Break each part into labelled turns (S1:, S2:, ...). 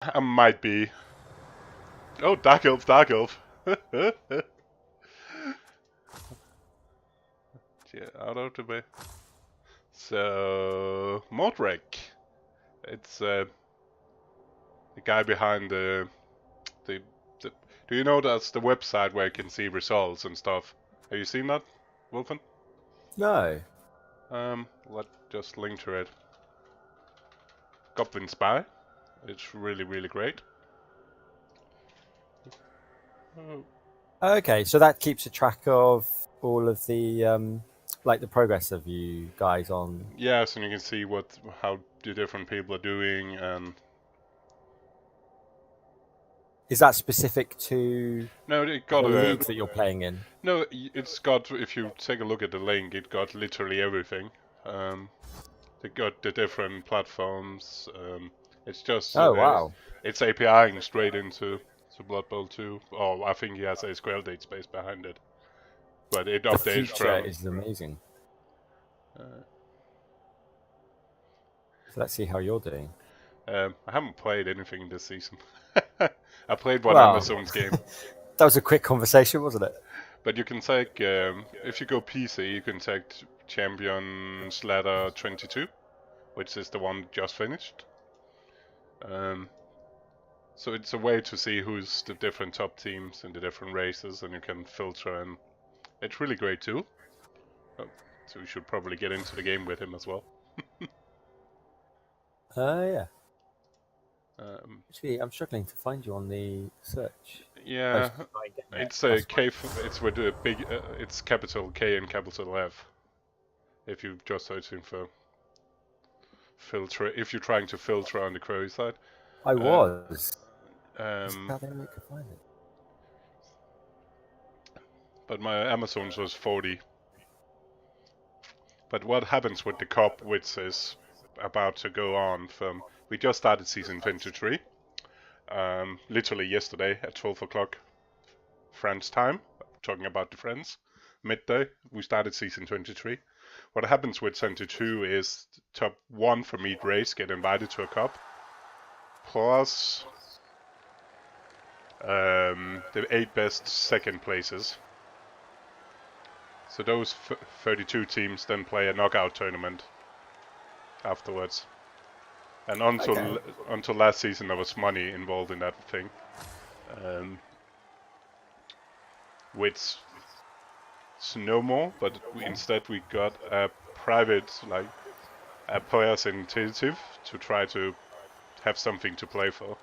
S1: I might be. Oh, Dark Elf, Dark Elf. Yeah, out of the way. So, Mordrek. It's the guy behind the. Do you know that's the website where you can see results and stuff? Have you seen that, Wolfen?
S2: No.
S1: Let's just link to it. Goblin Spy. It's really, really great. Oh.
S2: Okay, so that keeps a track of all of the like the progress of you guys on.
S1: Yes, and you can see how the different people are doing, and
S2: Is that specific to
S1: no, it got
S2: the
S1: a
S2: league that you're playing in?
S1: no. It's got. If you take a look at the link, it got literally everything. They got the different platforms. It's just
S2: Oh wow!
S1: it's APIing straight into Blood Bowl 2. Oh, I think he has a SQL database behind it, but it
S2: The
S1: updates
S2: future
S1: from.
S2: is amazing.
S1: Uh,
S2: So let's see how you're doing.
S1: I haven't played anything this season. I played one
S2: Well,
S1: Amazon's game.
S2: that was a quick conversation, wasn't it?
S1: But you can take, if you go PC, you can take Champions Ladder 22, which is the one just finished. So it's a way to see who's the different top teams in the different races, and you can filter, and it's really great too. Oh, so we should probably get into the game with him as well.
S2: Yeah.
S1: Um,
S2: Actually, I'm struggling to find you on the search.
S1: yeah, it's a
S2: That's
S1: K. It's with a big. It's capital K and capital F. If you're just searching for filter, if you're trying to filter on the query side.
S2: I was. Is
S1: Um,
S2: that the only way I could find it?
S1: but my Amazon's was 40. But what happens with the Cup, which is about to go on from... We just started season 23. Literally yesterday at 12 o'clock France time. Talking about the France. Midday, we started season 23. What happens with 22 is top 1 from each race get invited to a Cup. Plus the 8 best second places. So those 32 teams then play a knockout tournament afterwards. And until last season, there was money involved in that thing, which is no more. But instead, we got a private, like a players initiative to try to have something to play for.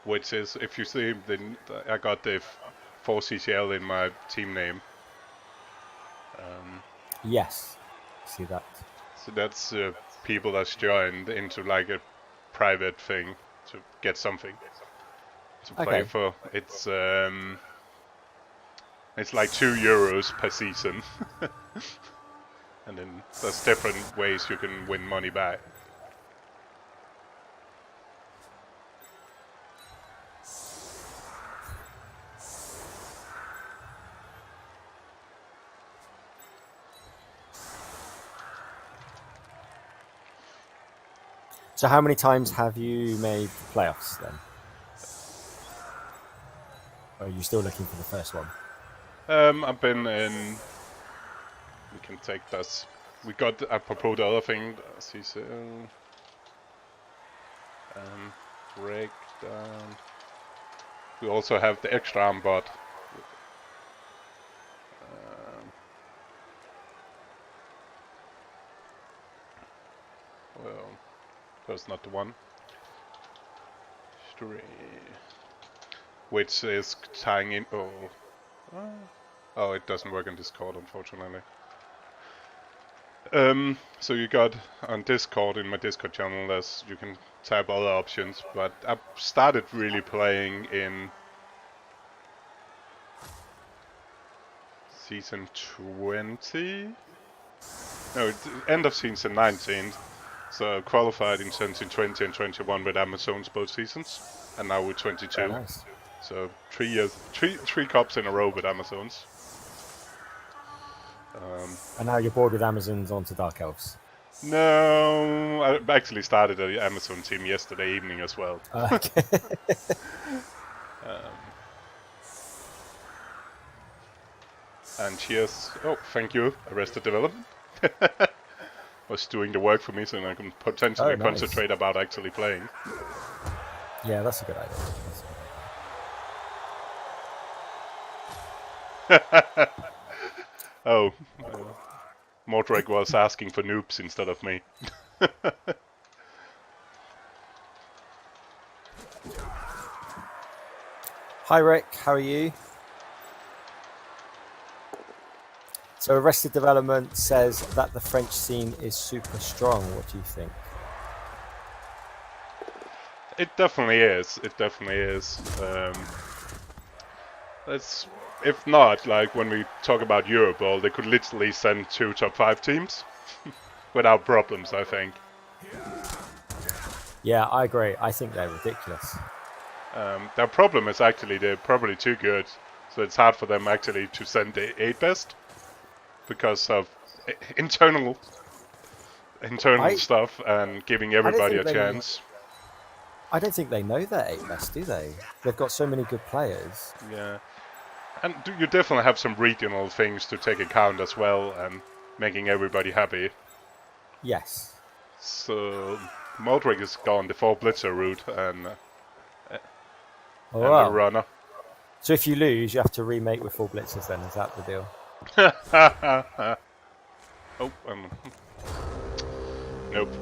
S1: Which is, if you see, I got the 4 CCL in my team name.
S2: Yes, see that.
S1: So that's people that's joined into like a private thing to get something to play for. It's like €2 per season, and then there's different ways you can win money back.
S2: So how many times have you made the playoffs then? Or are you still looking for the first one?
S1: I've been in... We can take this. We got a proposed other thing. CCL... breakdown. We also have the extra armbot. Well, that's not the one. Which is tying in... Oh, it doesn't work in Discord, unfortunately. So you got on Discord, in my Discord channel, you can type other options, but I started really playing in season 20? No, end of season 19. So qualified in season 20 and 21 with Amazons both seasons, and now with 22.
S2: Very nice.
S1: So 3 years, three cups in a row with Amazons.
S2: And now you're bored with Amazons onto Dark Elves.
S1: No, I actually started the Amazon team yesterday evening as well.
S2: Okay.
S1: And cheers. Oh, thank you, Arrested Development. Was doing the work for me so I can potentially
S2: Oh, nice.
S1: concentrate about actually playing.
S2: Yeah, that's a good idea.
S1: Oh, Mordrek was asking for noobs instead of me.
S2: Hi, Rick. How are you? So, Arrested Development says that the French scene is super strong. What do you think?
S1: It definitely is. It definitely is. It's, if not, like when we talk about Europol, they could literally send 2 top 5 teams without problems, I think.
S2: Yeah, I agree. I think they're ridiculous.
S1: Their problem is actually they're probably too good, so it's hard for them actually to send the 8 best because of internal
S2: I
S1: stuff and giving
S2: I don't
S1: everybody
S2: think
S1: a
S2: they
S1: chance.
S2: I don't think they know their 8 best, do they? They've got so many good players.
S1: Yeah, and you definitely have some regional things to take account as well, and making everybody happy.
S2: Yes.
S1: So Mordrek is gone the 4 blitzer route and
S2: Oh,
S1: the
S2: wow.
S1: runner.
S2: So if you lose, you have to remake with 4 blitzers then, is that the deal?
S1: Oh, nope.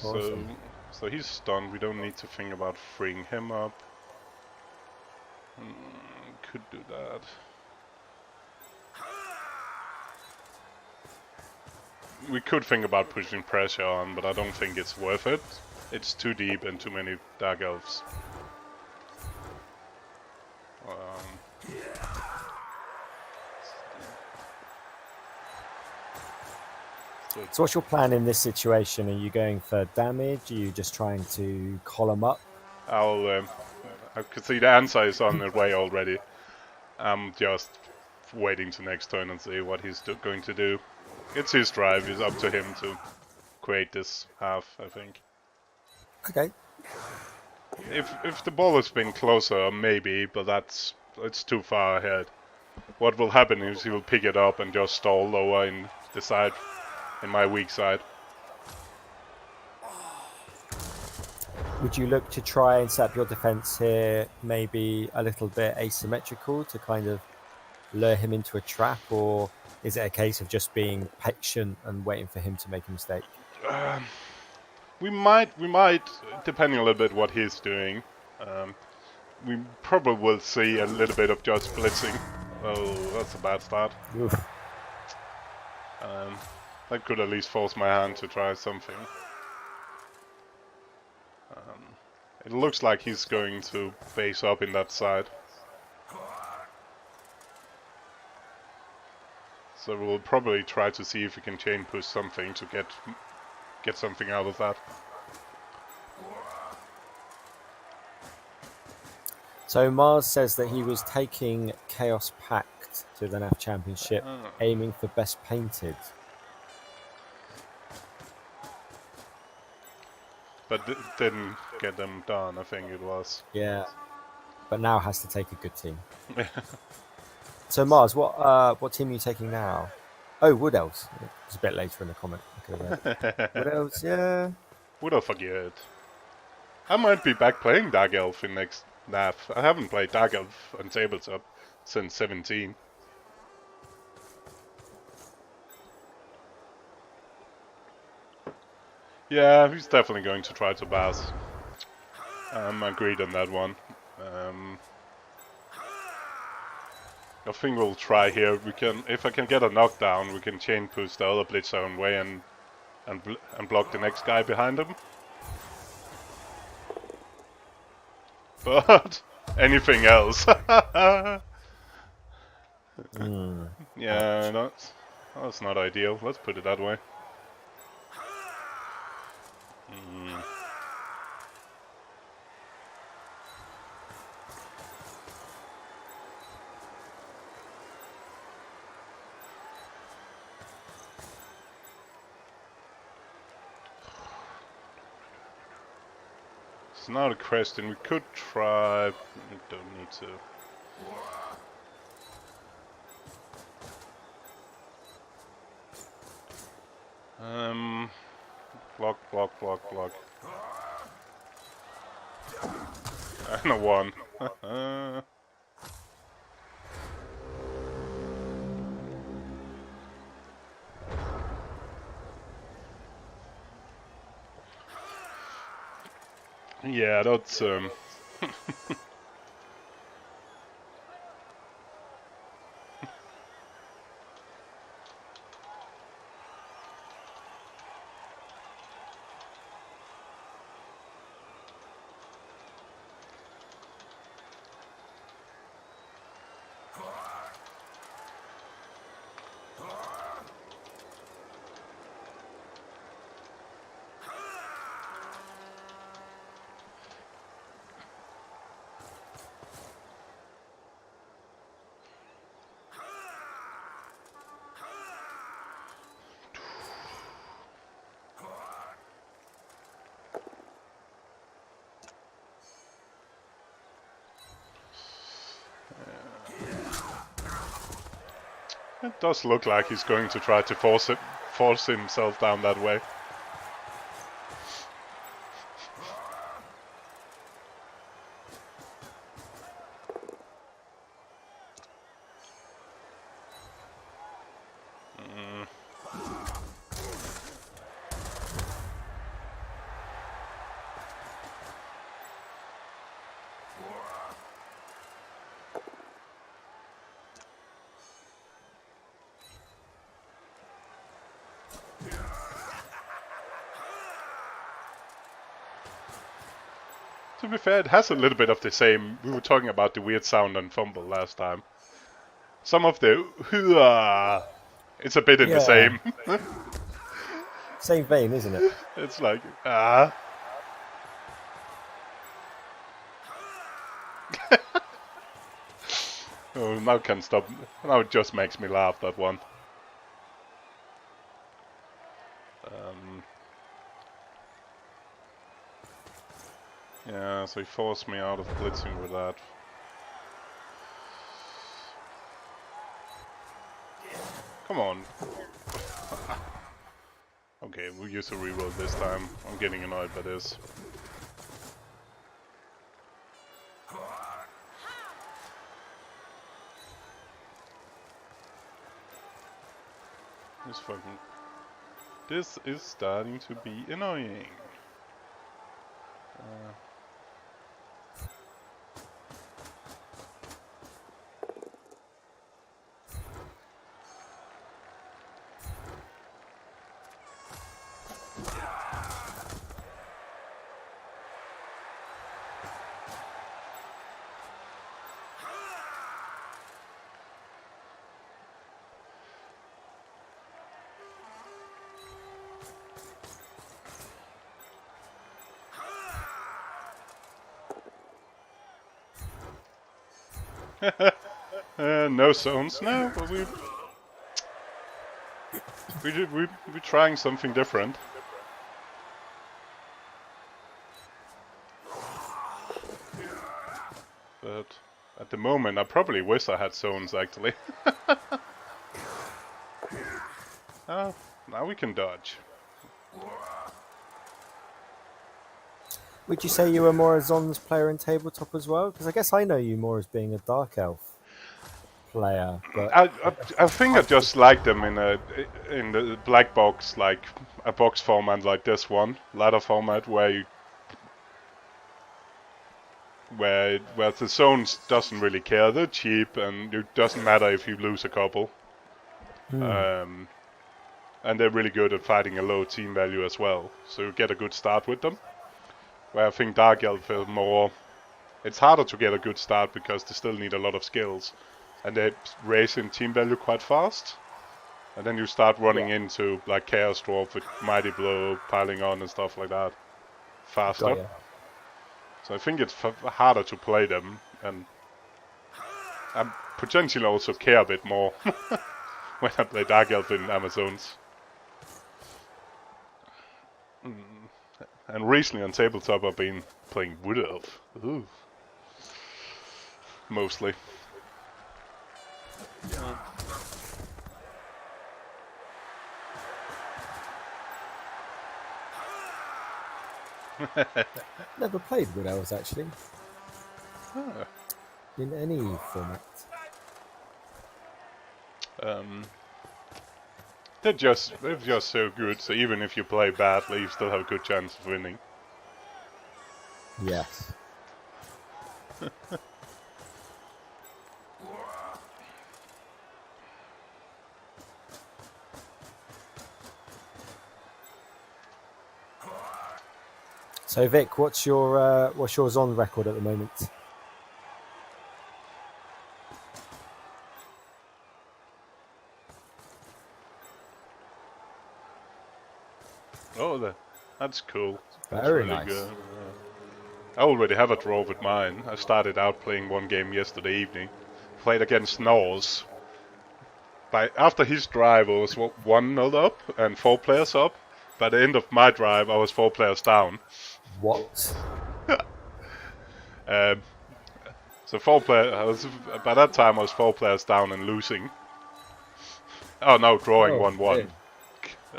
S2: Awesome.
S1: So he's stunned. We don't need to think about freeing him up. Could do that. We could think about pushing pressure on, but I don't think it's worth it. It's too deep and too many dark elves.
S2: So what's your plan in this situation? Are you going for damage? Are you just trying to column up?
S1: I could see the answer is on the way already. I'm just waiting to next turn and see what he's going to do. It's his drive. It's up to him to create this half, I think.
S2: Okay.
S1: If the ball has been closer, maybe, but it's too far ahead. What will happen is he will pick it up and just stall lower in the side, in my weak side.
S2: Would you look to try and set up your defense here maybe a little bit asymmetrical to kind of lure him into a trap, or is it a case of just being patient and waiting for him to make a mistake?
S1: We might, depending a little bit what he's doing. We probably will see a little bit of just blitzing. Oh, that's a bad start. That could at least force my hand to try something. It looks like he's going to base up in that side. So we'll probably try to see if we can chain push something to get something out of that.
S2: So Mars says that he was taking Chaos Pact to the NAF Championship, aiming for best painted.
S1: But didn't get them done, I think it was.
S2: Yeah, but now has to take a good team. So Mars, what team are you taking now? Oh, Wood Elves. It's a bit later in the comment. Wood Elves, yeah.
S1: Would I forget? I might be back playing Dark Elf in next NAF. I haven't played Dark Elf on tabletop since 17. Yeah, he's definitely going to try to pass. Agreed on that one. I think we'll try here. We can, if I can get a knockdown, we can chain push the other blitz our own way and block the next guy behind him. But anything else? Yeah, that's not ideal. Let's put it that way. So now the question, we could try... We don't need to. Block, block, block, block. And a 1. Yeah, that's it does look like he's going to try to force himself down that way. To be fair, it has a little bit of the same. We were talking about the weird sound on fumble last time. Some of the it's a bit in the same.
S2: Same vein, isn't it?
S1: It's like Oh, now can stop. Now it just makes me laugh, that one. Yeah, so he forced me out of blitzing with that. Come on. Okay, we'll use a reroll this time. I'm getting annoyed by this. This is starting to be annoying. No zones. No, but we're trying something different. But at the moment, I probably wish I had zones actually. Oh, now we can dodge.
S2: Would you say you were more a Zons player in tabletop as well? Because I guess I know you more as being a Dark Elf player. But
S1: I think I just like them in the black box, like a box format like this one, ladder format, where the zones doesn't really care. They're cheap, and it doesn't matter if you lose a couple. And they're really good at fighting a low team value as well, so you get a good start with them. Where I think Dark Elf is more... It's harder to get a good start because they still need a lot of skills. And they raise in team value quite fast. And then you start running into like Chaos Dwarf with Mighty Blow, piling on and stuff like that. Faster. So I think it's harder to play them. And I potentially also care a bit more when I play Dark Elf in Amazons. And recently on tabletop I've been playing Wood Elf. Ooh. Mostly.
S2: Never played Wood Elves actually.
S1: Ah.
S2: In any format.
S1: They're just so good, so even if you play badly, you still have a good chance of winning.
S2: Yes. So Vic, what's yours on record at the moment?
S1: Oh, that's cool. That's
S2: Very
S1: really
S2: nice.
S1: good. I already have a draw with mine. I started out playing one game yesterday evening. Played against Norse. After his drive, I was 1-0 up and 4 players up. By the end of my drive, I was 4 players down.
S2: What?
S1: So 4 players. By that time, I was 4 players down and losing. Oh no, drawing 1-1.
S2: Really?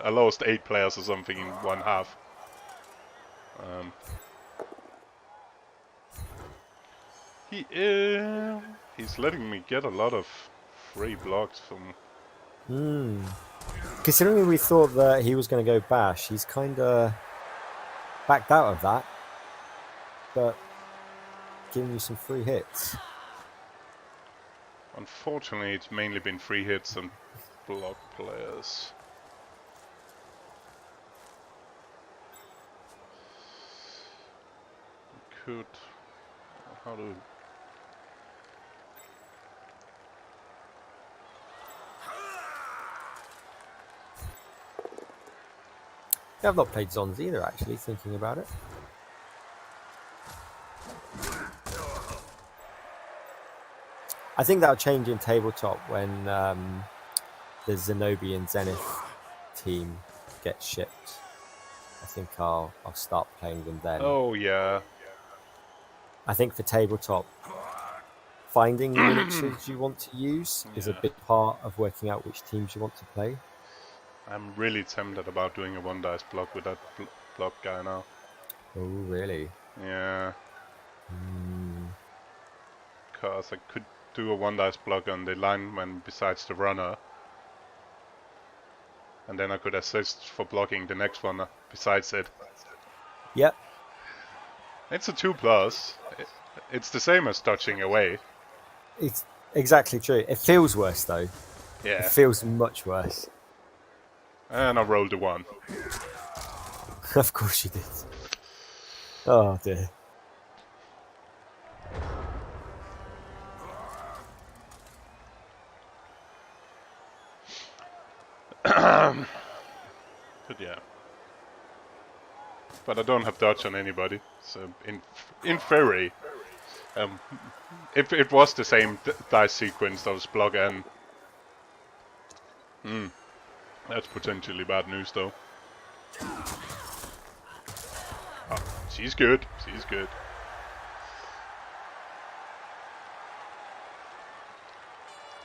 S1: I lost 8 players or something in one half. He's letting me get a lot of free blocks from.
S2: Considering we thought that he was going to go bash, he's kind of backed out of that, but giving you some free hits.
S1: Unfortunately, it's mainly been free hits and block players. Could... How do...
S2: Yeah, I've not played Zons either, actually, thinking about it. I think that'll change in tabletop when the Zenobia and Zenith team gets shipped. I think I'll start playing them then.
S1: Oh, yeah.
S2: I think for tabletop, finding the miniatures you want to use is a big part of working out which teams you want to play.
S1: I'm really tempted about doing a 1-dice block with that block guy now.
S2: Oh, really?
S1: Yeah. Because I could do a 1-dice block on the lineman besides the runner. And then I could assist for blocking the next one besides it.
S2: Yep.
S1: It's a 2+. It's the same as dodging away.
S2: It's exactly true. It feels worse, though.
S1: Yeah.
S2: It feels much worse.
S1: And I rolled a 1.
S2: Of course you did. Oh, dear.
S1: But yeah. But I don't have dodge on anybody, so in theory, if it was the same dice sequence, that was block and... that's potentially bad news, though. Oh, she's good. She's good.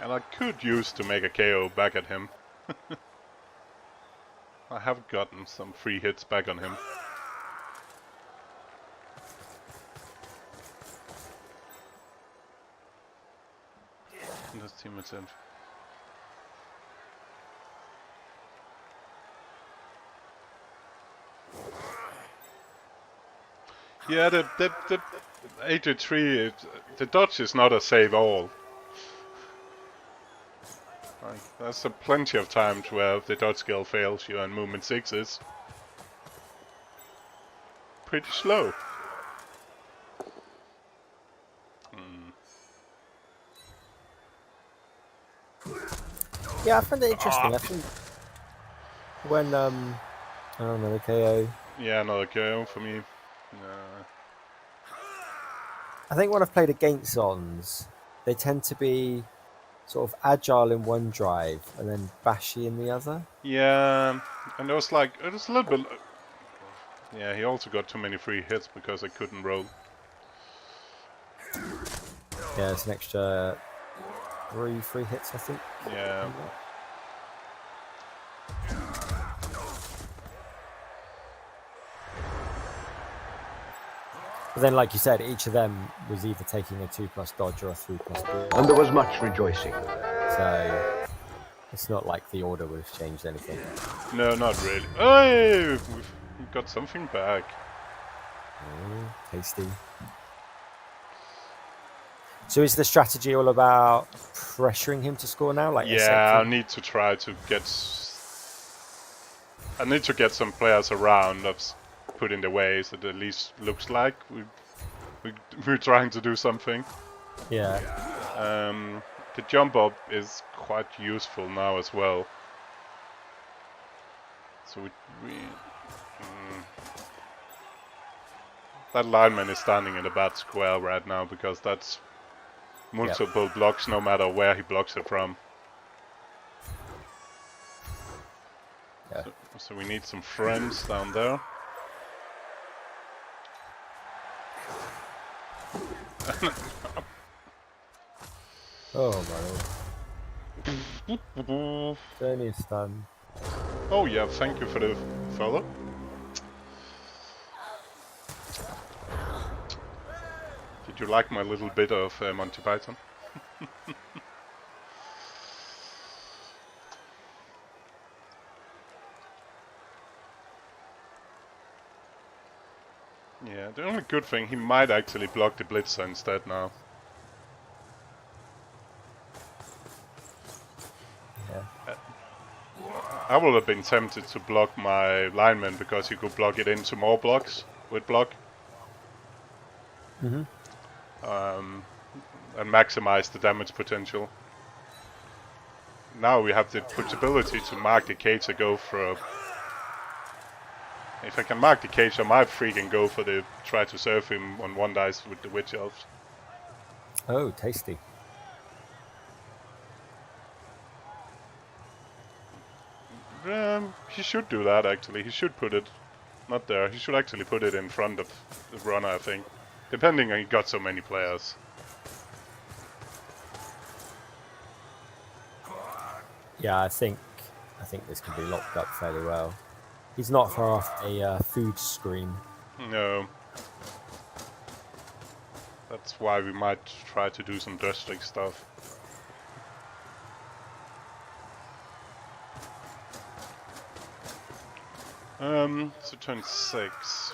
S1: And I could use to make a KO back at him. I have gotten some free hits back on him. This team itself. Yeah, the BB2, the dodge is not a save all. Like, there's plenty of times where the dodge skill fails you and movement 6 is pretty slow.
S2: Yeah, I find it interesting. I think when I don't know, the KO.
S1: Yeah, another KO for me.
S2: I think when I've played against Zons, they tend to be sort of agile in one drive and then bashy in the other.
S1: Yeah, and it was a little bit Yeah, he also got too many free hits because I couldn't roll.
S2: Yeah, it's an extra 3 free hits, I think.
S1: Yeah.
S2: But then, like you said, each of them was either taking a 2+ dodge or a 3+ dodge.
S3: And there was much rejoicing.
S2: So it's not like the order would have changed anything.
S1: No, not really. Hey, we've got something back.
S2: Tasty. So is the strategy all about pressuring him to score now? Like
S1: Yeah, I need to try to get. I need to get some players around us put in the way so it at least looks like we're trying to do something.
S2: Yeah.
S1: The jump up is quite useful now as well. So that lineman is standing in a bad square right now because that's multiple blocks no matter where he blocks it from.
S2: Yeah.
S1: So we need some friends down there.
S2: Oh my lord. Journey is done.
S1: Oh yeah, thank you for the follow. Did you like my little bit of Monty Python? Yeah, the only good thing, he might actually block the blitzer instead now.
S2: Yeah.
S1: I would have been tempted to block my lineman because he could block it into more blocks with block.
S2: Mm-hmm.
S1: And maximize the damage potential. Now we have the possibility to mark the cage and go for... If I can mark the cage, I might freaking go for the... Try to serve him on 1 dice with the witch elves.
S2: Oh, tasty.
S1: He should do that actually. He should put it... Not there. He should actually put it in front of the runner, I think. Depending on he got so many players.
S2: Yeah, I think this can be locked up fairly well. He's not far off a food screen.
S1: No. That's why we might try to do some district stuff. So turn 6.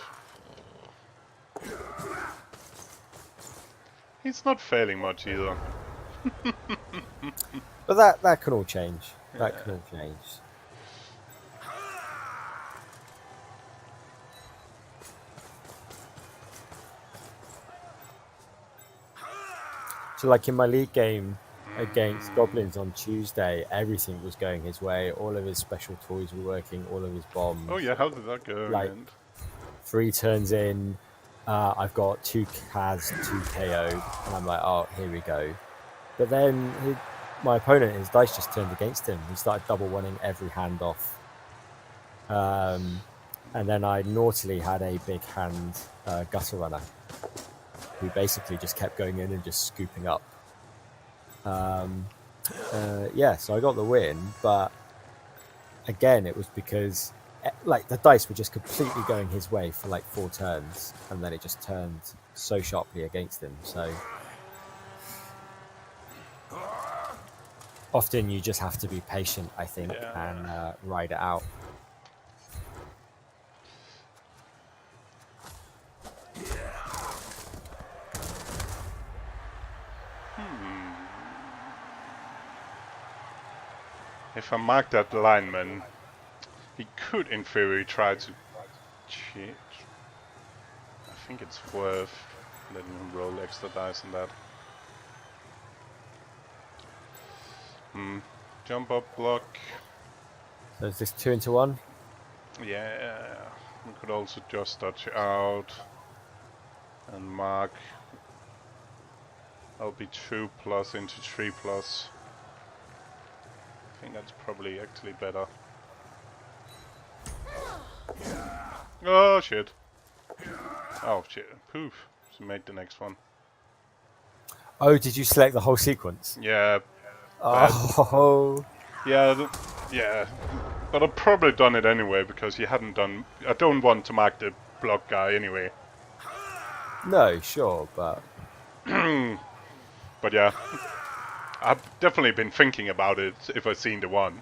S1: He's not failing much either.
S2: But that can all change. That can all change. So like in my league game against Goblins on Tuesday, everything was going his way. All of his special toys were working, all of his bombs.
S1: Oh yeah, how did that go?
S2: Like 3 turns in, I've got 2 Kaz, 2 KO'd, and I'm like, oh, here we go. But then my opponent, his dice just turned against him. He started double one-ing every hand off. And then I naughtily had a big hand gutter runner who basically just kept going in and just scooping up. Yeah, so I got the win, but again, it was because like the dice were just completely going his way for like 4 turns, and then it just turned so sharply against him. So often you just have to be patient, I think, and ride it out.
S1: If I mark that lineman, he could in theory try to cheat. I think it's worth letting him roll extra dice on that. Jump up block.
S2: So is this 2 into 1?
S1: Yeah, we could also just dodge out and mark. That'll be 2 plus into 3 plus. I think that's probably actually better. Oh shit. Oh shit. Poof. So make the next one.
S2: Oh, did you select the whole sequence?
S1: Yeah. Bad.
S2: Oh.
S1: Yeah. Yeah. But I've probably done it anyway because he hadn't done. I don't want to mark the block guy anyway.
S2: No, sure, but
S1: But yeah, I've definitely been thinking about it if I've seen the one.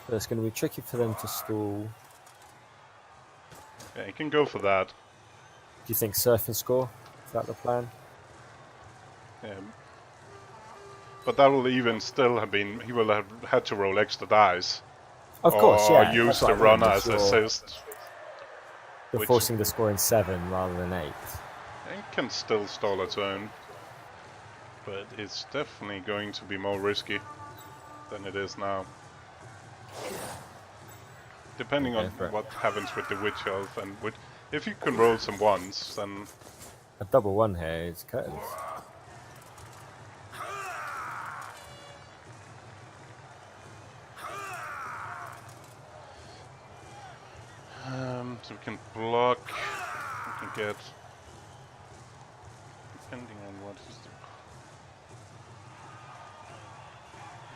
S2: it's going to be tricky for them to stall.
S1: Yeah, you can go for that.
S2: Do you think surf and score? Is that the plan?
S1: Yeah. But that will even still have been. He will have had to roll extra dice.
S2: Of course,
S1: Or
S2: yeah.
S1: use
S2: That's what
S1: the
S2: I mean.
S1: runner as assist.
S2: You're
S1: Which
S2: forcing the score in 7 rather than 8.
S1: it can still stall its own. But it's definitely going to be more risky than it is now. Depending on what happens with the witch elf and with, if you can roll some ones, then
S2: A double 1 here is curtains.
S1: so we can block. We can get, depending on what is the.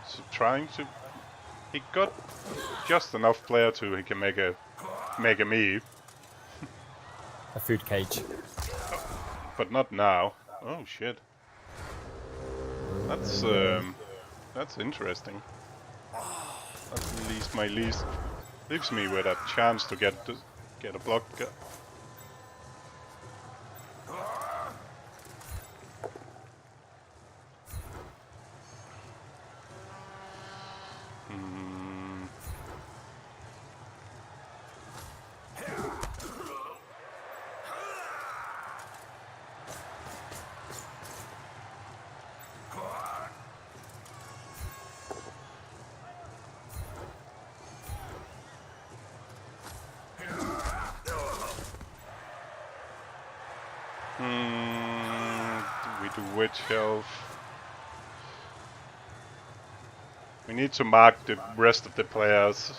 S1: So trying to, he got just enough player to he can make a me,
S2: A food cage.
S1: but not now. Oh shit. That's interesting. At least my least leaves me with a chance to get a block. We do witch elf. We need to mark the rest of the players.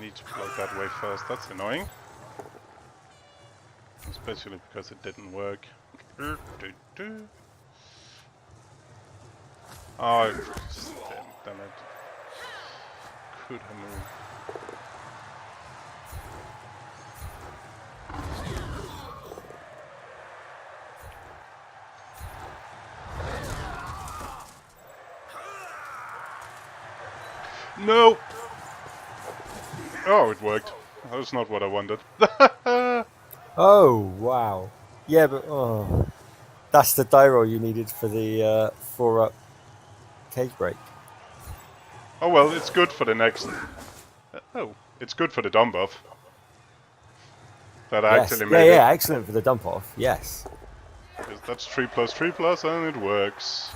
S1: Need to block that way first. That's annoying. Especially because it didn't work. Oh, damn it. Could have moved. No! Oh, it worked. That was not what I wanted.
S2: Oh, wow. Yeah, but that's the die roll you needed for the 4-up cage break.
S1: Oh well, it's good for the next. Oh, it's good for the dump buff. That
S2: Yes.
S1: actually made
S2: Yeah, excellent for the dump off. Yes.
S1: Because that's 3+3+, and it works.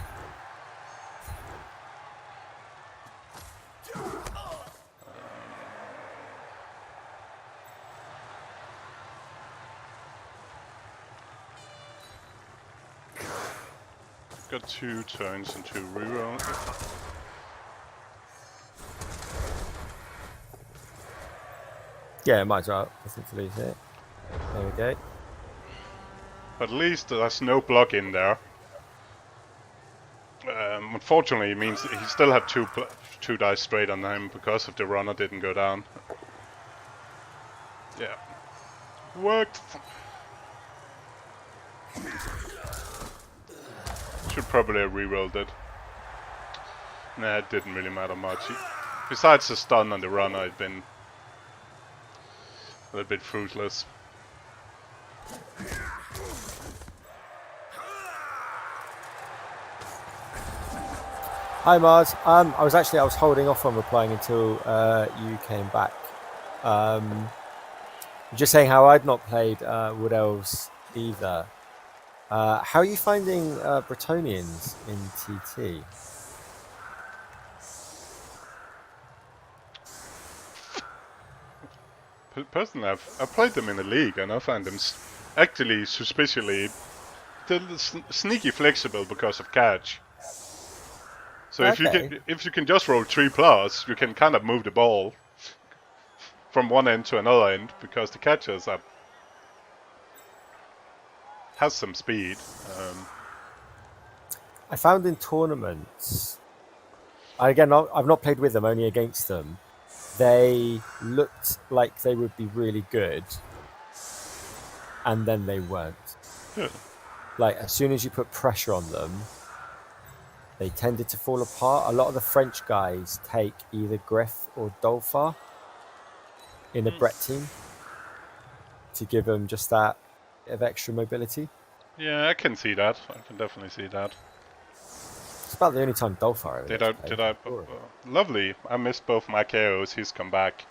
S1: Got 2 turns and 2 reroll.
S2: Yeah, might as well. Nothing to lose here. There we go.
S1: But at least there's no block in there. Unfortunately, it means he still had 2 dice straight on him because of the runner didn't go down. Yeah. Worked! Should probably have rerolled it. Nah, it didn't really matter much. Besides the stun on the runner, it'd been a little bit fruitless.
S2: Hi Mars. I was holding off on replying until you came back. Just saying how I'd not played Wood Elves either. How are you finding Bretonians in TT?
S1: Personally, I've played them in the league and I find them actually suspiciously sneaky flexible because of catch. So
S2: Okay.
S1: if you can just roll 3+, you can kind of move the ball from one end to another end because the catchers has some speed.
S2: I found in tournaments, again, I've not played with them, only against them. They looked like they would be really good, and then they weren't.
S1: Yeah.
S2: Like, as soon as you put pressure on them, they tended to fall apart. A lot of the French guys take either Griff or Dolphar in a Brett team to give them just that bit of extra mobility.
S1: Yeah, I can see that. I can definitely see that.
S2: It's about the only time Dolphar ever gets played.
S1: Did I? Lovely. I missed both my KOs. He's come back.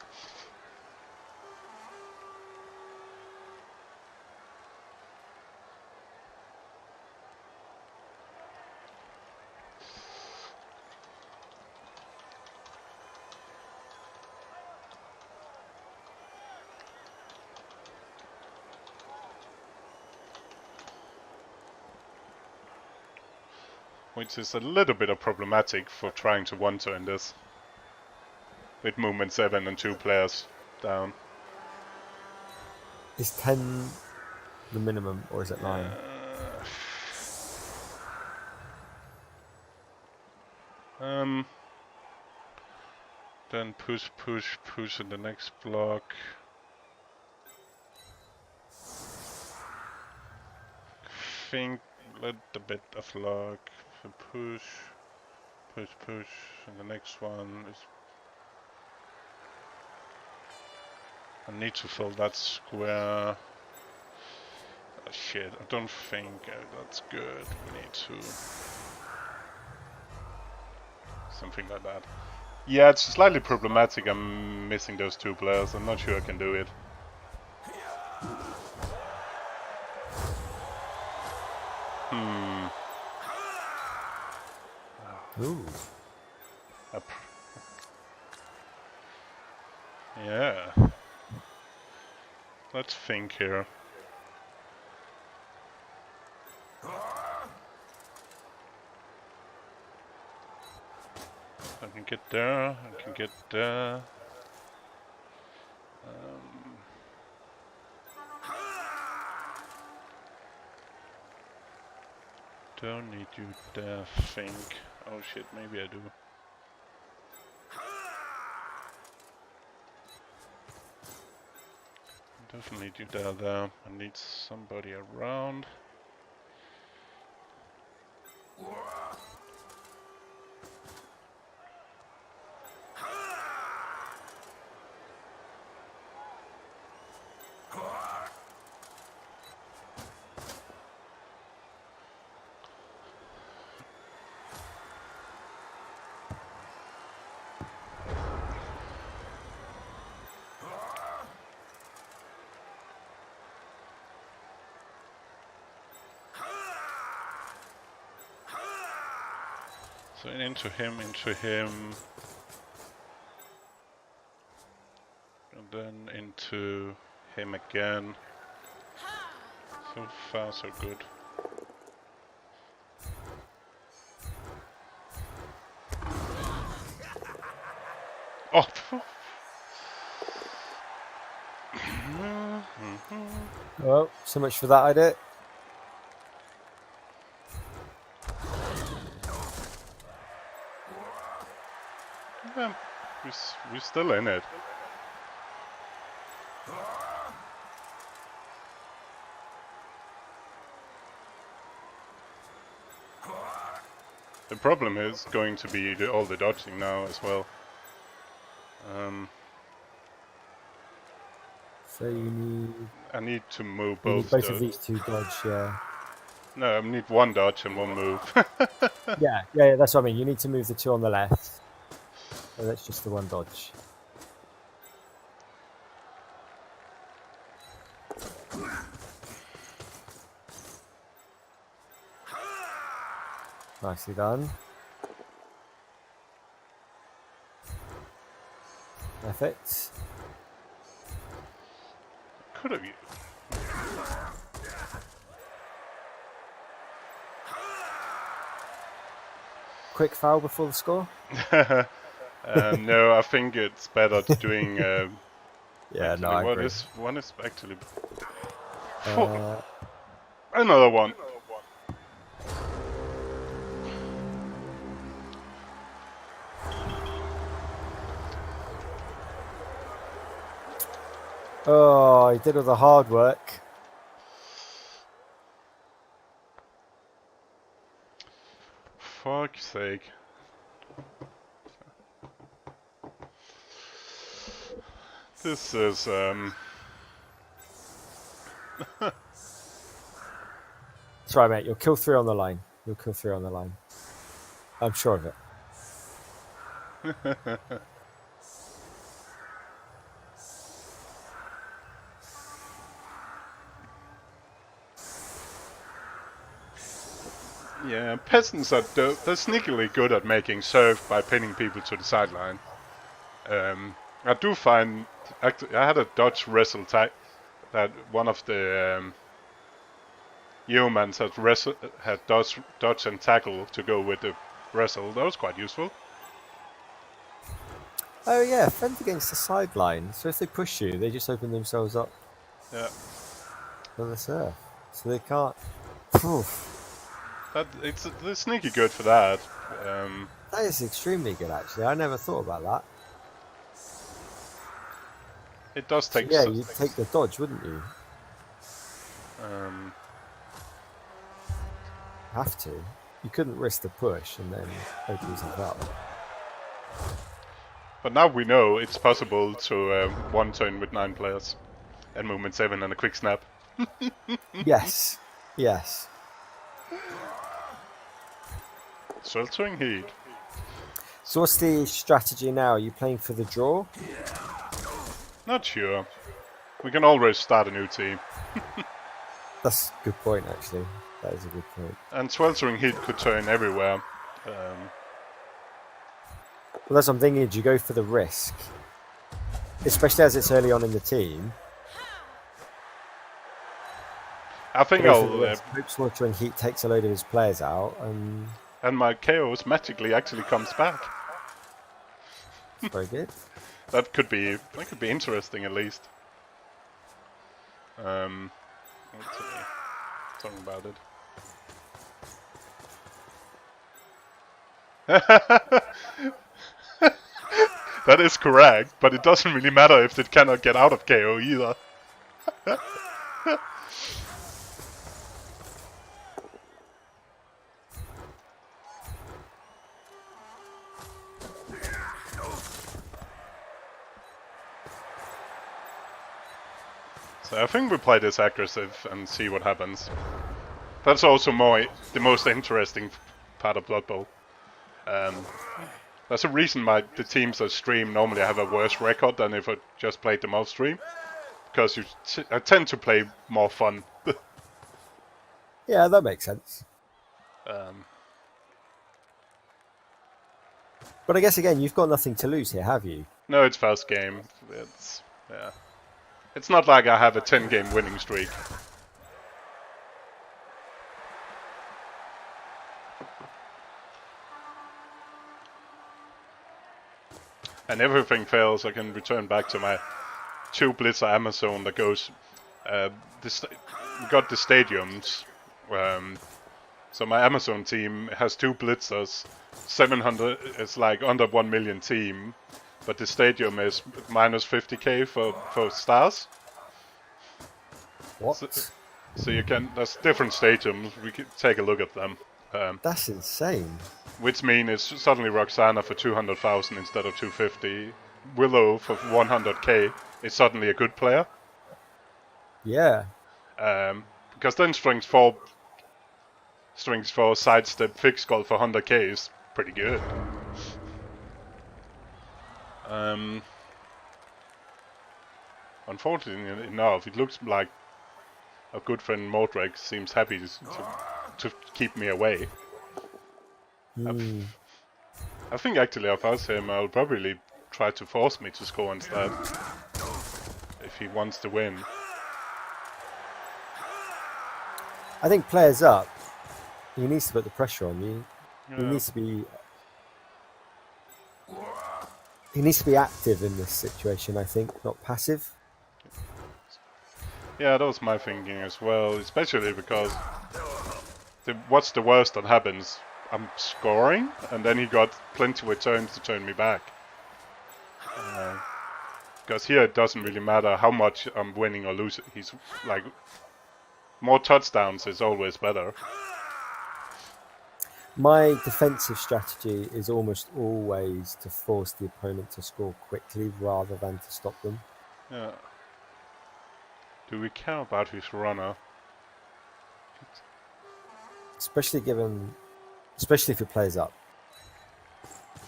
S1: Which is a little bit of problematic for trying to one-turn this. With movement 7 and 2 players down.
S2: Is 10 the minimum, or is it 9?
S1: Then push in the next block. Think a little bit of luck. Push, and the next one is. I need to fill that square. Oh, shit, I don't think that's good. We need to. Something like that. Yeah, it's slightly problematic. I'm missing those 2 players. I'm not sure I can do it.
S2: Ooh.
S1: Yeah. Let's think here. I can get there. I can get there. Don't need you there, think. Oh shit, maybe I do. Definitely need you there. I need somebody around. So into him, and then into him again. So far, so good. Oh!
S2: Well, so much for that idea.
S1: Yeah, we're still in it. The problem is going to be all the dodging now as well.
S2: So you need.
S1: I need to move
S2: You need
S1: both.
S2: both of these 2 dodge, yeah.
S1: No, I need 1 dodge and 1 move.
S2: yeah, that's what I mean. You need to move the 2 on the left. So that's just the 1 dodge. Nicely done. Perfect.
S1: Could have you.
S2: quick foul before the score?
S1: No, I think it's better doing.
S2: Yeah, no,
S1: Actually,
S2: I agree.
S1: one is actually
S2: Uh,
S1: another one.
S2: oh, he did all the hard work.
S1: Fuck's sake. This is
S2: That's right, mate. You'll kill 3 on the line. You'll kill 3 on the line. I'm sure of it.
S1: Yeah, peasants are they're sneakily good at making serve by pinning people to the sideline. I do find actually I had a Dutch wrestle type that one of the humans had dodge and tackle to go with the wrestle. That was quite useful.
S2: Oh, yeah. Fend against the sideline. So if they push you, they just open themselves up
S1: Yeah,
S2: for the serve. So they can't. Phew.
S1: it's sneaky good for that.
S2: That is extremely good, actually. I never thought about that.
S1: It does
S2: So,
S1: take.
S2: yeah, you'd take the dodge, wouldn't you? Have to. You couldn't risk the push and then open yourself up.
S1: But now we know it's possible to one turn with 9 players, and movement 7 and a quick snap.
S2: Yes. Yes.
S1: Sweltering heat.
S2: So what's the strategy now? Are you playing for the draw?
S1: Not sure. We can always start a new team.
S2: That's a good point, actually. That is a good point.
S1: And sweltering heat could turn everywhere.
S2: Well, that's what I'm thinking. Do you go for the risk? Especially as it's early on in the team.
S1: I think
S2: Hope Sweltering Heat takes a load of his players out.
S1: And my chaos magically actually comes back.
S2: Very good.
S1: That could be interesting at least. Let's see. Talking about it. That is correct, but it doesn't really matter if it cannot get out of KO either. So I think we play this aggressive and see what happens. That's also the most interesting part of Blood Bowl. There's a reason why the teams that stream normally have a worse record than if I just played them off stream. Because I tend to play more fun.
S2: Yeah, that makes sense. But I guess, again, you've got nothing to lose here, have you?
S1: No, it's first game. It's not like I have a 10-game winning streak. And everything fails, I can return back to my 2 Blitzer Amazon that goes... we got the stadiums. So my Amazon team has 2 Blitzers. 700 is like under 1 million team. But the stadium is minus 50k for stars.
S2: What?
S1: So you can... There's different stadiums. We can take a look at them.
S2: That's insane.
S1: Which means it's suddenly Roxana for 200,000 instead of 250. Willow for 100k is suddenly a good player.
S2: Yeah.
S1: Because then strings 4 sidestep fixed goal for 100k is pretty good. Unfortunately enough, it looks like our good friend Mordrek seems happy to keep me away. I think actually if I was him, I'll probably try to force me to score instead. If he wants to win.
S2: I think players up, he needs to put the pressure on you.
S1: Yeah.
S2: He needs to be He needs to be active in this situation, I think, not passive.
S1: Yeah, that was my thinking as well, especially because what's the worst that happens? I'm scoring, and then he got plenty of turns to turn me back. Because here it doesn't really matter how much I'm winning or losing. He's like, more touchdowns is always better.
S2: My defensive strategy is almost always to force the opponent to score quickly rather than to stop them.
S1: Yeah. Do we care about his runner?
S2: Especially if it plays up.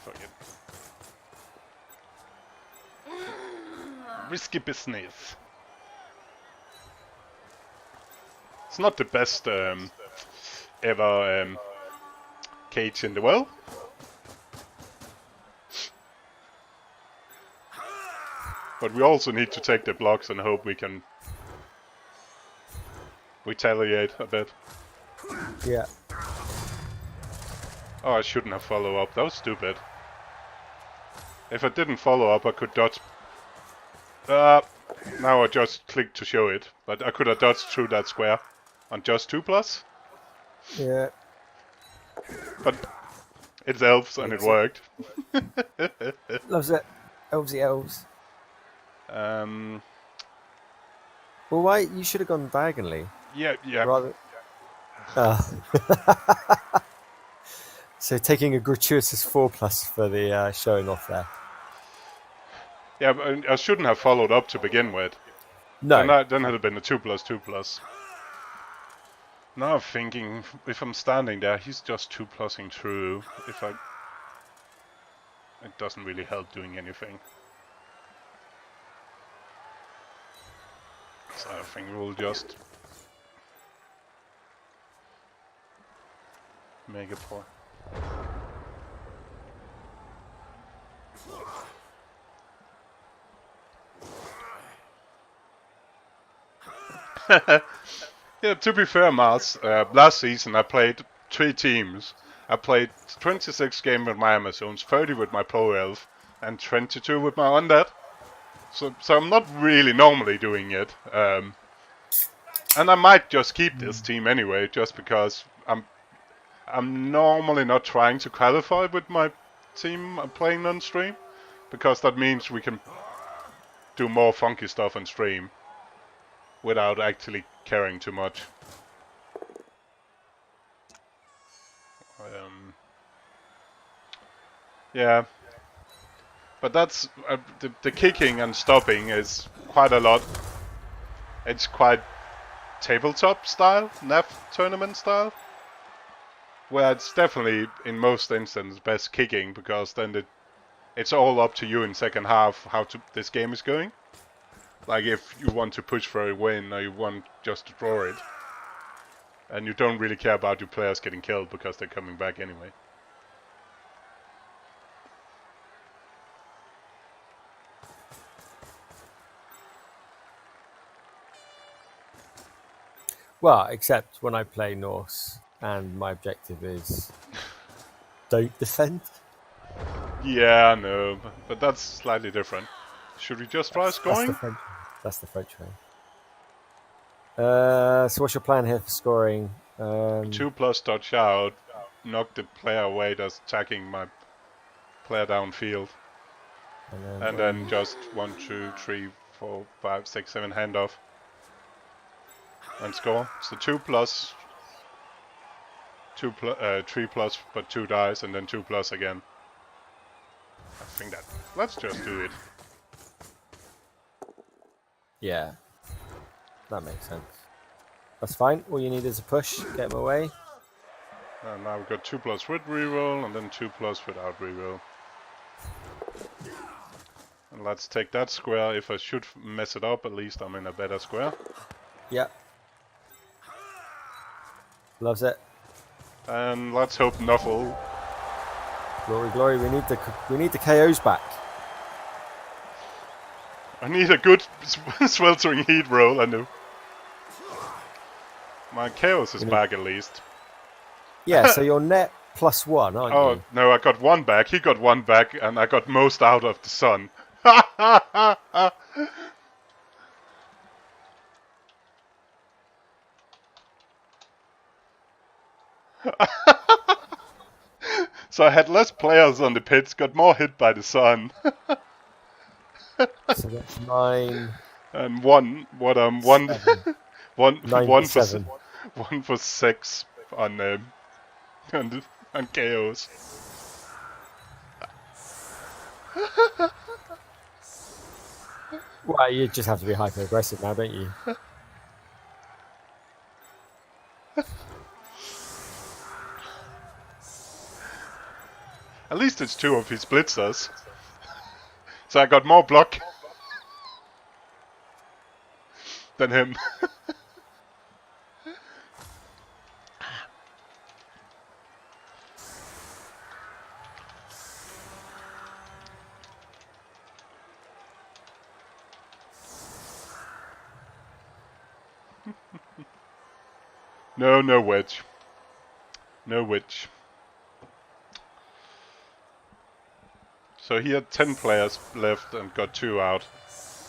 S1: Fuck it. Risky business. It's not the best ever cage in the world. But we also need to take the blocks and hope we can retaliate a bit.
S2: Yeah.
S1: Oh, I shouldn't have followed up. That was stupid. If I didn't follow up, I could dodge. Now I just clicked to show it, but I could have dodged through that square on just 2+.
S2: Yeah.
S1: But it's elves and it worked.
S2: Loves it. Elvesy elves.
S1: Um.
S2: Well, why? You should have gone diagonally.
S1: Yeah.
S2: Rather. So taking a gratuitous 4+ for the showing off there.
S1: Yeah, but I shouldn't have followed up to begin with.
S2: No.
S1: Then it had been a 2+2+. Now I'm thinking, if I'm standing there, he's just 2+ing through. It doesn't really help doing anything. So I think we'll just make a point. Yeah, to be fair, Mars, last season I played 3 teams. I played 26 games with my Amazones, 30 with my Pro Elf, and 22 with my Undead. So I'm not really normally doing it. And I might just keep this team anyway, just because I'm normally not trying to qualify with my team I'm playing on stream, because that means we can do more funky stuff on stream without actually caring too much. Yeah, but that's the kicking and stopping is quite a lot. It's quite tabletop style, NAF tournament style, where it's definitely in most instances best kicking, because then it's all up to you in second half how this game is going. Like if you want to push for a win or you want just to draw it, and you don't really care about your players getting killed because they're coming back anyway.
S2: Well, except when I play Norse and my objective is don't defend.
S1: Yeah, I know, but that's slightly different. Should we just try scoring?
S2: That's the French way. So what's your plan here for scoring?
S1: 2+ touch out, knock the player away that's attacking my player downfield. And then just 1, 2, 3, 4, 5, 6, 7 handoff. And score. So 2+, 3+, but 2 dice, and then 2+ again. I think that. Let's just do it.
S2: Yeah, that makes sense. That's fine. All you need is a push. Get him away.
S1: And now we've got 2+ with reroll, and then 2+ without reroll. And let's take that square. If I should mess it up, at least I'm in a better square.
S2: Yeah. Loves it.
S1: And let's hope Nuffle.
S2: Glory, glory. We need the KOs back.
S1: I need a good sweltering heat roll, I know. My chaos is back at least.
S2: Yeah, so your net +1, aren't
S1: Oh,
S2: you?
S1: no, I got one back. He got one back, and I got most out of the sun. So I had less players on the pitch, got more hit by the sun.
S2: So that's 9,
S1: And one, one,
S2: 7,
S1: one,
S2: 97.
S1: one for 6 on on KOs.
S2: Well, you just have to be hyper aggressive now, don't you?
S1: At least it's 2 of his blitzers. So I got more block than him. No wedge. No wedge. So he had 10 players left and got 2 out.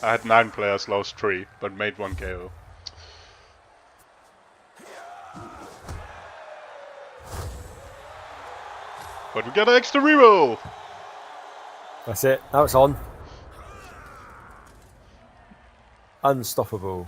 S1: I had 9 players, lost 3, but made 1 KO. But we got an extra reroll!
S2: That's it. Now it's on. Unstoppable.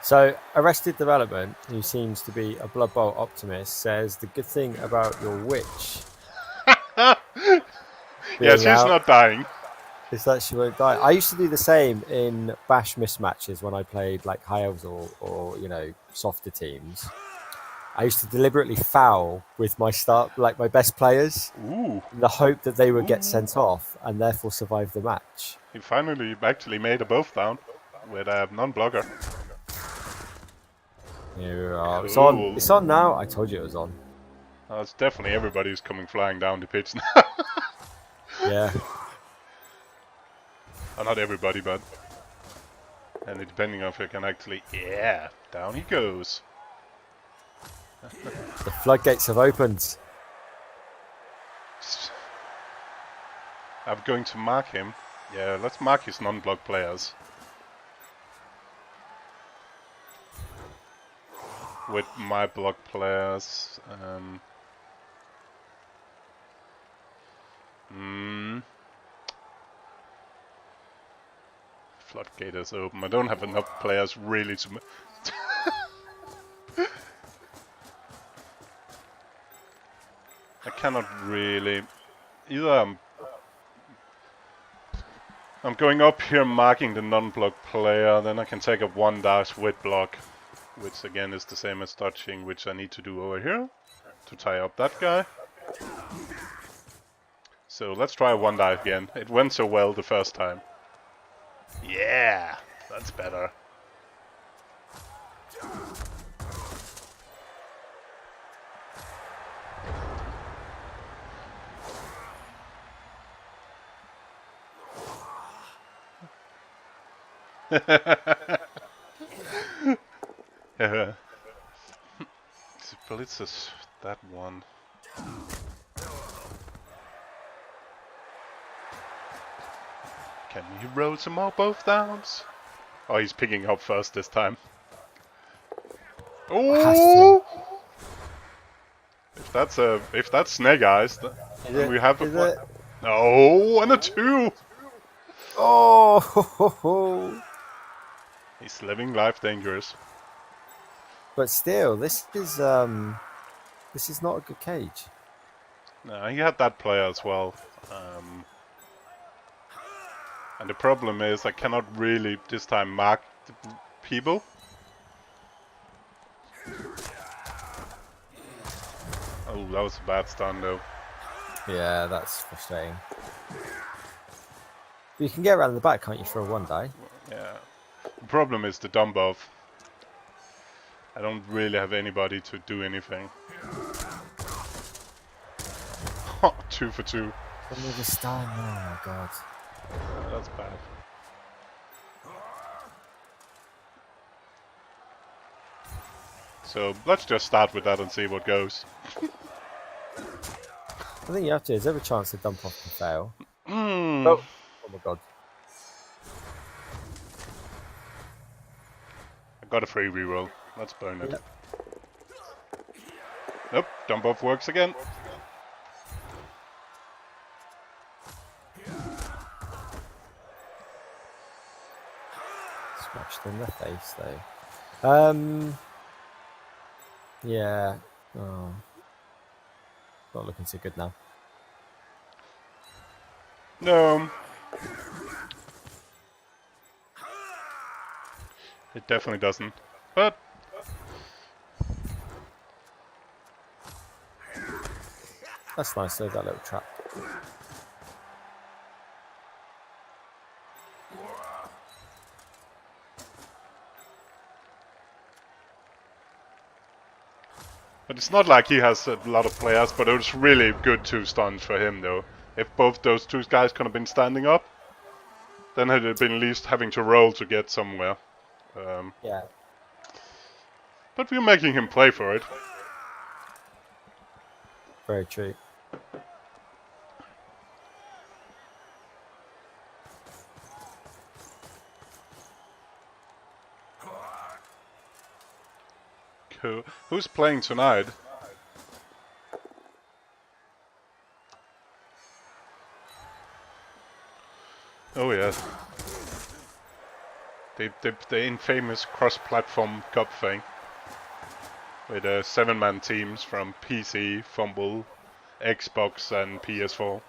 S2: So, Arrested Development, who seems to be a Blood Bowl optimist, says the good thing about your witch
S1: Yeah, she's not dying.
S2: is that she won't die. I used to do the same in bash mismatches when I played like high elves or you know, softer teams. I used to deliberately foul with my my best players,
S1: Ooh.
S2: in the hope that they would get sent off and therefore survive the match.
S1: He finally actually made a both down with a non-blocker.
S2: Here we are. It's
S1: Cool.
S2: on. It's on now. I told you it was on.
S1: It's definitely everybody who's coming flying down the pitch now.
S2: Yeah.
S1: Not everybody, but... And depending on if you can actually... Yeah, down he goes.
S2: The floodgates have opened.
S1: I'm going to mark him. Yeah, let's mark his non-block players. With my block players. Floodgate is open. I don't have enough players really to... I cannot really... Either I'm going up here marking the non-block player, then I can take a 1-dash with block, which again is the same as dodging, which I need to do over here to tie up that guy. So let's try a 1-dash again. It went so well the first time. Yeah, that's better. Blitzes that one. Can he roll some more both downs? Oh, he's picking up first this time. Oh! If that's snake eyes, then we have a... Oh, and a 2!
S2: Oh!
S1: He's living life dangerous.
S2: But still, this is not a good cage.
S1: No, he had that player as well. And the problem is I cannot really this time mark the people. Oh, that was a bad stun though.
S2: Yeah, that's frustrating. But you can get around the back, can't you, for a 1-die?
S1: Yeah. The problem is the dump off. I don't really have anybody to do anything. 2 for 2.
S2: Another stun. Oh my god.
S1: That's bad. So let's just start with that and see what goes.
S2: I think you have to. There's every chance the dump off can fail.
S1: Mm.
S2: Oh my god.
S1: I got a free reroll. Let's burn it.
S2: Yep.
S1: Nope, dump off works again.
S2: Smashed in the face though. Yeah. Oh. Not looking too good now.
S1: No. It definitely doesn't. But
S2: That's nice though, that little trap.
S1: it's not like he has a lot of players, but it was really good 2 stuns for him though. If both those 2 guys could have been standing up, then had it been at least having to roll to get somewhere.
S2: Yeah.
S1: But we're making him play for it.
S2: Very true.
S1: Cool. Who's playing tonight? Oh yeah. The infamous cross-platform cup thing. With 7-man teams from PC, Fumble, Xbox and PS4.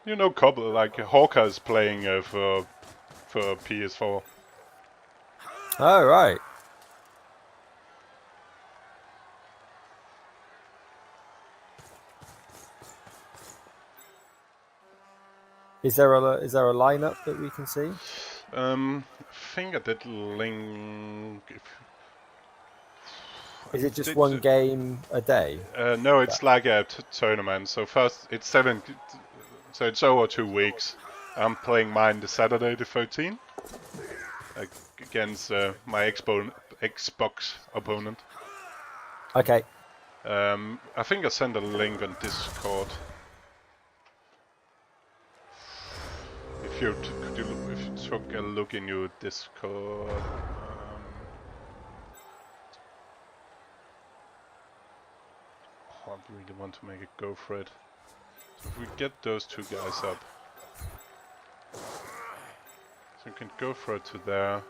S1: You know, couple like Hawker's playing for PS4.
S2: Oh right. Is there a lineup that we can see?
S1: I think I did link.
S2: Is it just one game a day?
S1: No, it's like a tournament. So first, it's 7. So it's over 2 weeks. I'm playing mine the Saturday the 13th against my Xbox opponent.
S2: Okay.
S1: I think I sent a link on Discord. If you took a look in your Discord. I really want to make it go for it. So if we get those 2 guys up. So we can go for it to there.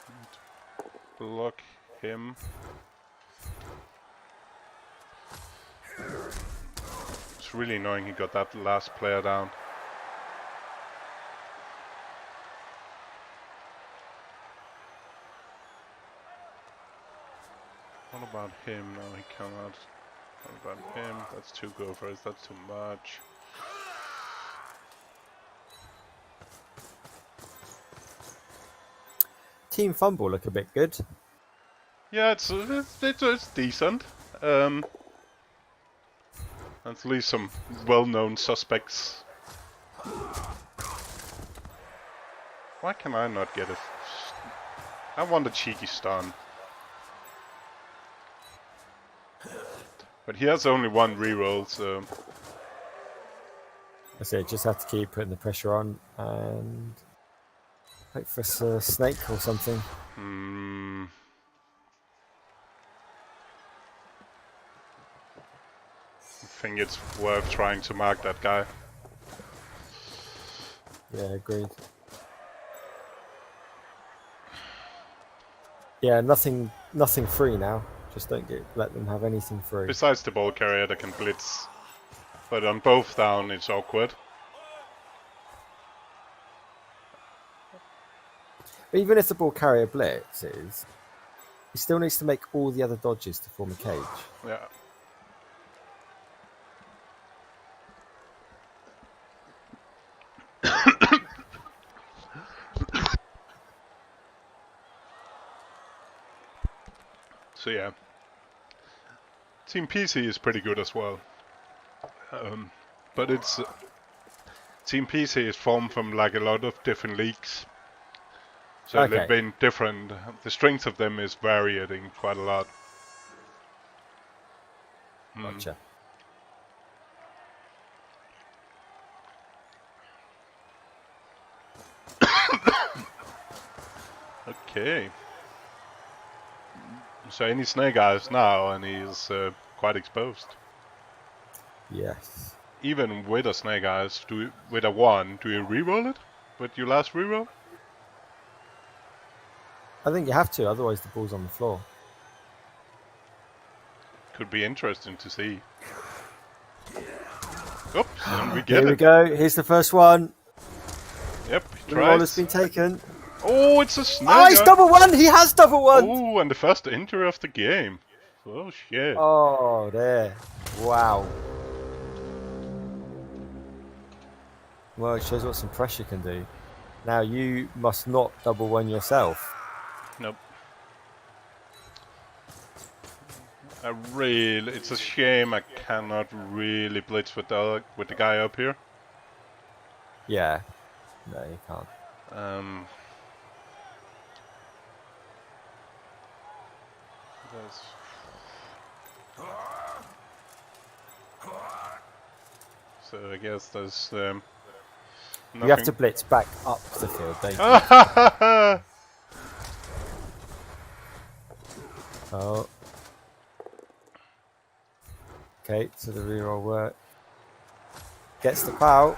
S1: And block him. It's really annoying he got that last player down. What about him? No, he cannot. What about him? That's 2 gophers, that's too much.
S2: Team Fumble look a bit good.
S1: Yeah, it's decent. At least some well-known suspects. Why can I not get it? I want a cheeky stun. But he has only 1 reroll, so...
S2: I say just have to keep putting the pressure on and hope for a snake or something.
S1: I think it's worth trying to mark that guy.
S2: Yeah, agreed. Yeah, nothing free now. Just don't let them have anything free.
S1: Besides the ball carrier that can blitz. But on both down it's awkward.
S2: Even if the ball carrier blitzes, he still needs to make all the other dodges to form a cage.
S1: Yeah. So yeah, Team PC is pretty good as well. But it's Team PC is formed from like a lot of different leagues. So they've been different. The strength of them is varying quite a lot.
S2: Gotcha.
S1: Okay. So any snake eyes now, and he's quite exposed.
S2: Yes.
S1: Even with a snake eyes, with a 1, do you reroll it? With your last reroll?
S2: I think you have to, otherwise the ball's on the floor.
S1: Could be interesting to see. Oops, and we get
S2: Here we
S1: it.
S2: go. Here's the first one.
S1: Yep, he
S2: The roll has
S1: tries.
S2: been taken.
S1: Oh, it's a snake.
S2: Oh, he's double one. He has double one.
S1: Oh, and the first injury of the game. Oh shit.
S2: Oh, there. Wow. Well, it shows what some pressure can do. Now you must not double one yourself.
S1: Nope. It's a shame I cannot really blitz with the guy up here.
S2: Yeah. No, you can't. So
S1: I guess there's
S2: you have to blitz back up the field, don't you? Oh. Okay, so the reroll work. Gets the foul.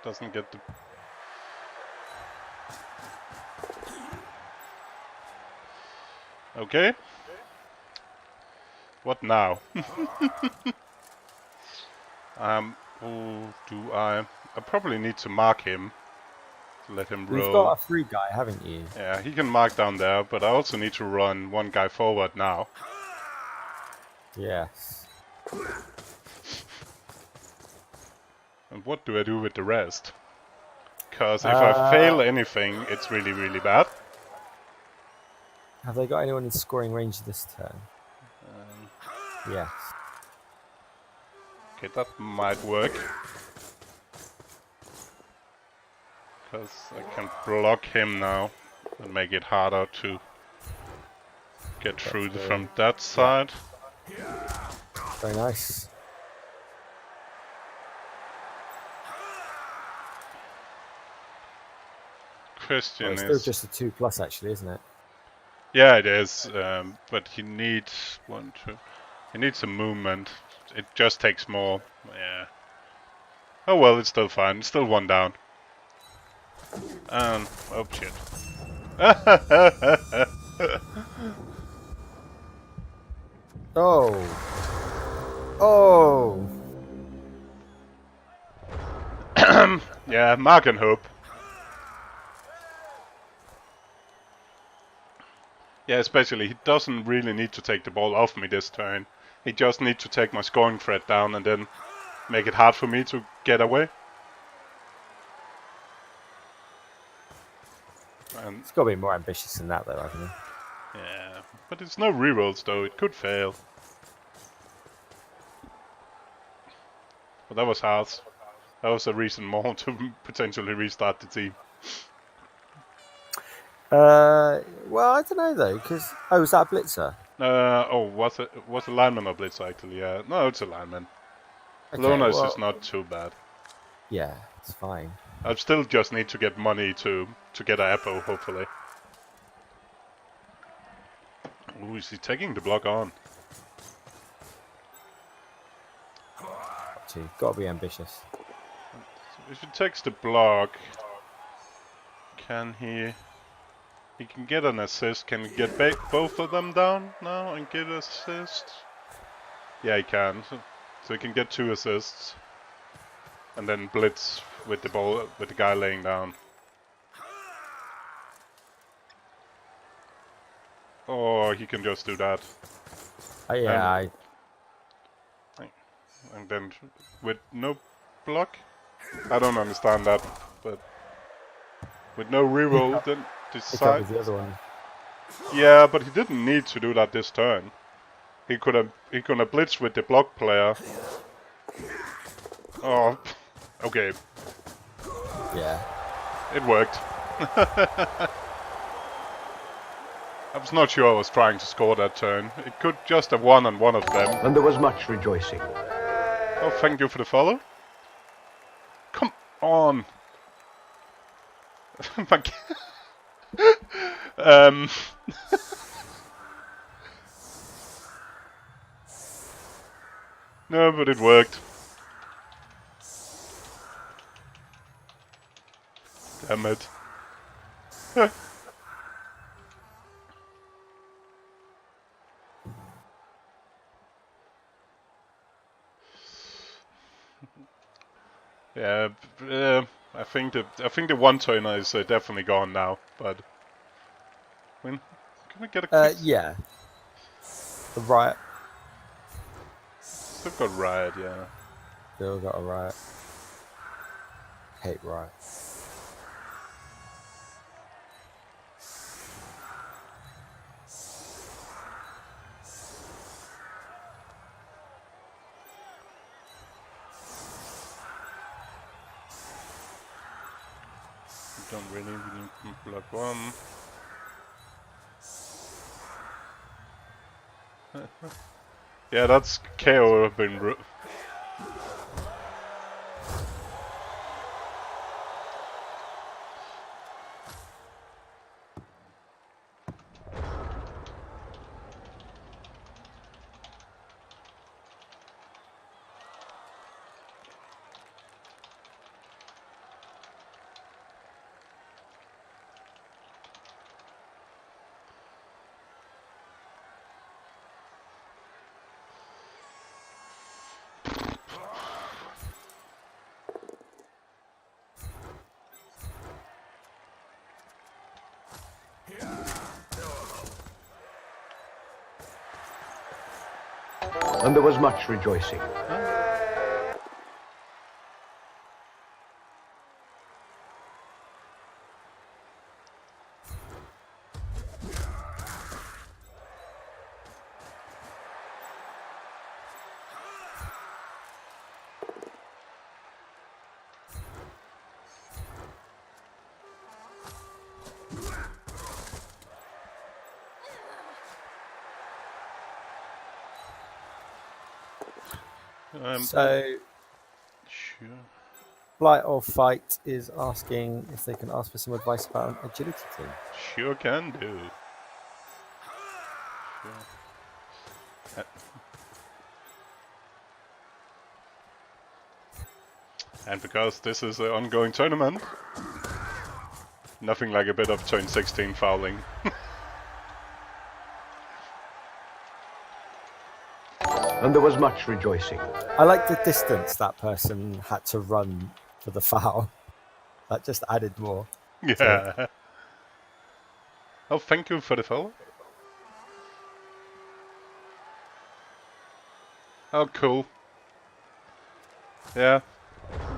S1: Doesn't get the... Okay. What now? Who do I probably need to mark him. To let him roll.
S2: You've got a free guy, haven't you?
S1: Yeah, he can mark down there, but I also need to run one guy forward now.
S2: Yes.
S1: And what do I do with the rest? Because if I fail anything, it's really, really bad.
S2: Have they got anyone in scoring range this turn? Yes.
S1: Okay, that might work. Because I can block him now and make it harder to get through from that side.
S2: Yeah. Very nice.
S1: Question
S2: it's
S1: is...
S2: still just a 2+ actually, isn't it?
S1: Yeah, it is, but he needs he needs some movement. It just takes more, yeah. Oh well, it's still fine. It's still 1 down. Oh shit.
S2: Oh. Oh.
S1: Yeah, mark and hope. Yeah, especially, he doesn't really need to take the ball off me this turn. He just needs to take my scoring threat down and then make it hard for me to get away. And
S2: it's got to be more ambitious than that, though, hasn't it?
S1: Yeah, but it's no rerolls, though. It could fail. But that was hard. That was a reason more to potentially restart the team.
S2: Well, I don't know though, because is that a blitzer?
S1: Was a lineman or blitzer actually? Yeah, no, it's a lineman.
S2: Okay,
S1: Loners is not too bad.
S2: Yeah, it's fine.
S1: I still just need to get money to get an Apo, hopefully. Ooh, is he taking the block on?
S2: Got to be ambitious.
S1: If he takes the block, can he? He can get an assist. Can he get both of them down now and get an assist? Yeah, he can. So he can get 2 assists. And then blitz with the ball, with the guy laying down. Or he can just do that.
S2: Yeah,
S1: and then with no block? I don't understand that, but with no reroll, then decide.
S2: The other one.
S1: Yeah, but he didn't need to do that this turn. He could have blitzed with the block player. Oh, okay.
S2: Yeah.
S1: It worked. I was not sure I was trying to score that turn. It could just have won on one of them.
S3: And there was much rejoicing.
S1: Oh, thank you for the follow. Come on. No, but it worked. Damn it. Yeah, I think the one turner is definitely gone now. But can we get a quick?
S2: Yeah. The riot.
S1: Still got riot, yeah.
S2: Still got a riot. Hate riot.
S1: Don't really need blood one. Yeah, that's KO been.
S3: And there was much rejoicing.
S2: So,
S1: Sure.
S2: Flight or Fight is asking if they can ask for some advice about an agility team.
S1: Sure can do. Sure. And because this is an ongoing tournament, nothing like a bit of turn 16 fouling.
S3: And there was much rejoicing.
S2: I like the distance that person had to run for the foul. That just added more.
S1: Yeah. Oh, thank you for the follow. Oh, cool. Yeah.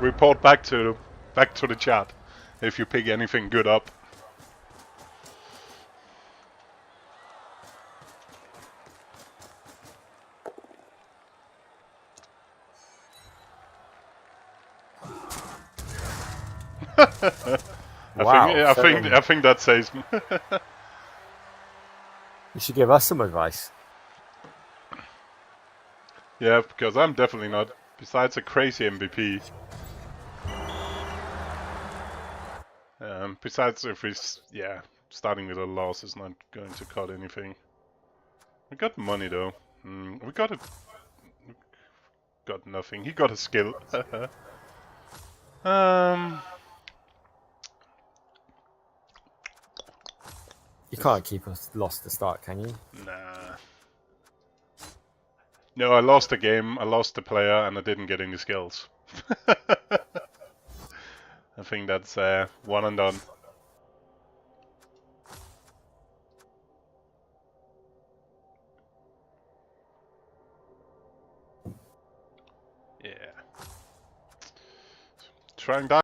S1: Report back to the chat if you pick anything good up.
S2: Wow.
S1: I think that says.
S2: You should give us some advice.
S1: Yeah, because I'm definitely not. Besides a crazy MVP. Besides, if he's starting with a loss is not going to cut anything. We got money though. We got it. Got nothing. He got a skill.
S2: You can't keep us lost to start, can you?
S1: Nah. No, I lost the game, I lost the player, and I didn't get any skills. I think that's one and done. Yeah. Trying that.